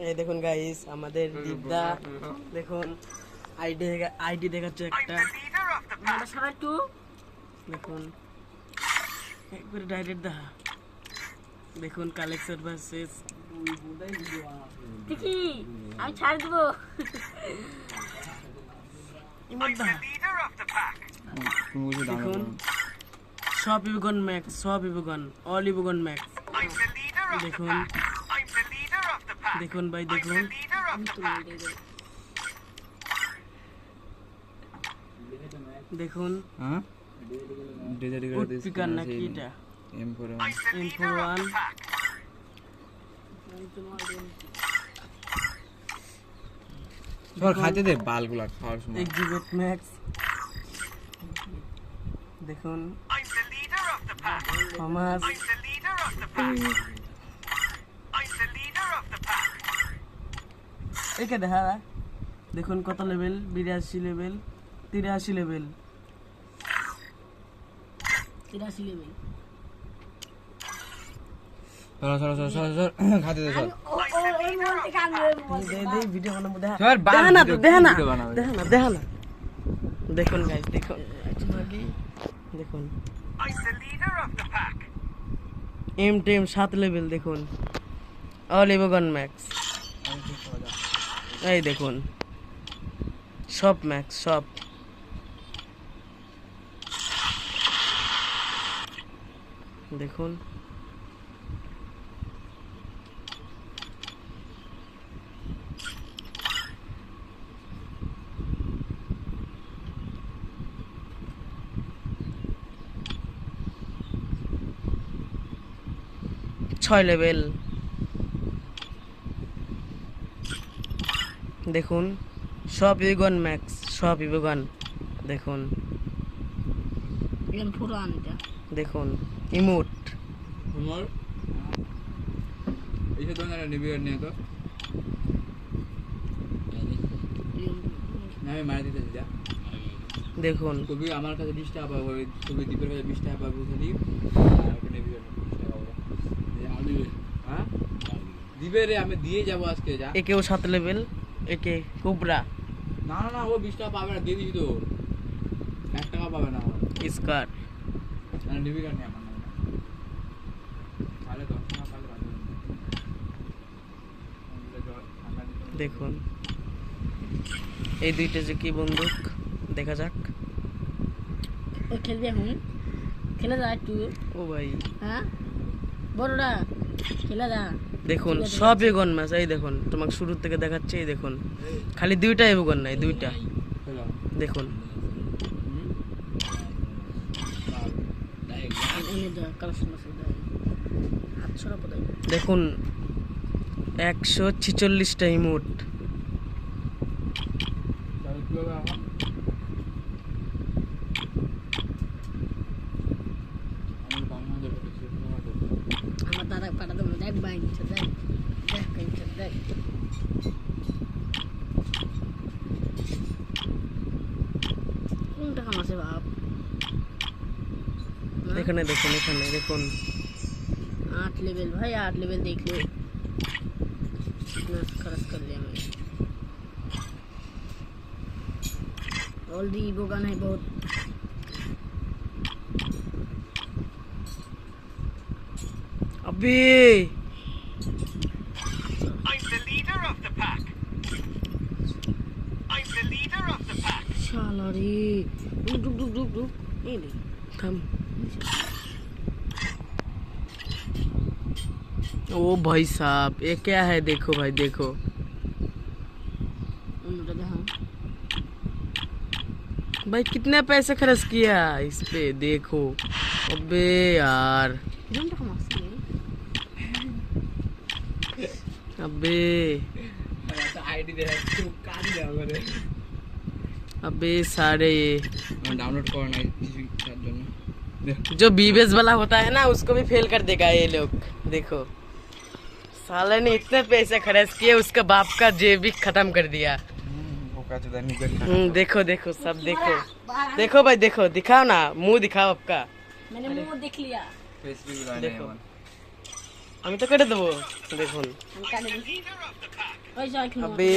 এই দেখুন গাইস আমাদের দীপদা দেখুন আইডি দেখাচ্ছে একটা দেখুন একবারে ডাইরেক্ট দেখা দেখুন কালেকশন ভার্সেস দেখি আমি ছাড় দেবো দেখুন সব ইভগন ম্যাক্স সব ইভগন অল ইভগন ম্যাক্স দেখুন দেখুন ভাই দেখুন দেখুন স্পিকার নাকি এটা M41 সর খাইতে দে বালগুলা খাওয়ার সময় এক্সিবিট ম্যাক্স দেখুন থমাস একে দেখা দেখুন কত লেভেল 82 লেভেল 83 লেভেল 83 লেভেল সর খাইতে দে সর ওই মন থেকে আমি ভিডিও বানাবো সর দেখা না দেখুন গাইস দেখুন দেখুন M10 7 লেভেল দেখুন অল ইভগন ম্যাক্স এই দেখুন সব ম্যাক্স সব দেখুন ছয় লেভেল দেখুন সব ইভগন ম্যাক্স সব ইভগন দেখুন M41 এটা দেখুন ইমোট তোমার এই যে দোকানে নিবিয়ার নিয়ে তো আমি মার দিতে যা দেখুন কবি আমার কাছে 20 টাকা পাবো কবি দীপের কাছে 20 টাকা পাবো বুঝলি আর ওকে নিবিয়ার 20 টাকা পাবো আমি হ্যাঁ দিবে রে আমি দিয়ে যাব আজকে যা একেও 7 লেভেল একে কোবরা না না না ও 20 টাকা পাবে না দিয়ে দিছি তো 1 টাকা পাবে না স্কার না নিবিয়ার নিয়ে আমার না তাহলে 10 টাকা পাবে ভালো দেখুন এই দুইটা যে কি বন্দুক দেখা যাক ও খেলবে এখন খেলা যা একটু ও ভাই হ্যাঁ বড়রা খেলা যা দেখুন সব ইভগন ম্যাচ এই দেখুন তোমাকে শুরু থেকে দেখাচ্ছি এই দেখুন খালি দুইটা ইভগন নাই দুইটা দেখুন এনে দা কালেকশন আছে দা 800 পদাই দেখুন 146টা ইমোট তাহলে কি হবে আমার আমার দাদা পাঠা দেবো দেখ বাইন দেখ দেখ কাইছে দেখ কোনটা কাম আছে বাপ এখানে দেখুন এখানে দেখুন 8 लेवल भाई 8 लेवल देख लो इतना खर्च कर लिया मैं ऑलरेडी बोगन है बहुत अबे शाला रे रुक ये ले थम ओ भाई साहब ये क्या है देखो भाई देखो भाई कितने पैसे खर्च किया इस पे देखो अबे यार अबे आईडी दे तू काट दे আমারে अबे सारे डाउनलोड करना है जন্য जो बीबीएस वाला होता है ना उसको भी फेल कर देगा ये लोग देखो साले ने इतने पैसे खर्च किए उसका बाप का जेब भी खत्म कर दिया देखो देखो सब देखो देखो भाई देखो दिखाओ ना मुंह दिखाओ आपका मैंने मुंह देख लिया देखो আমি তো কেটে দেবো দেখুন আমি কাটে দিছি ওই জয় আবে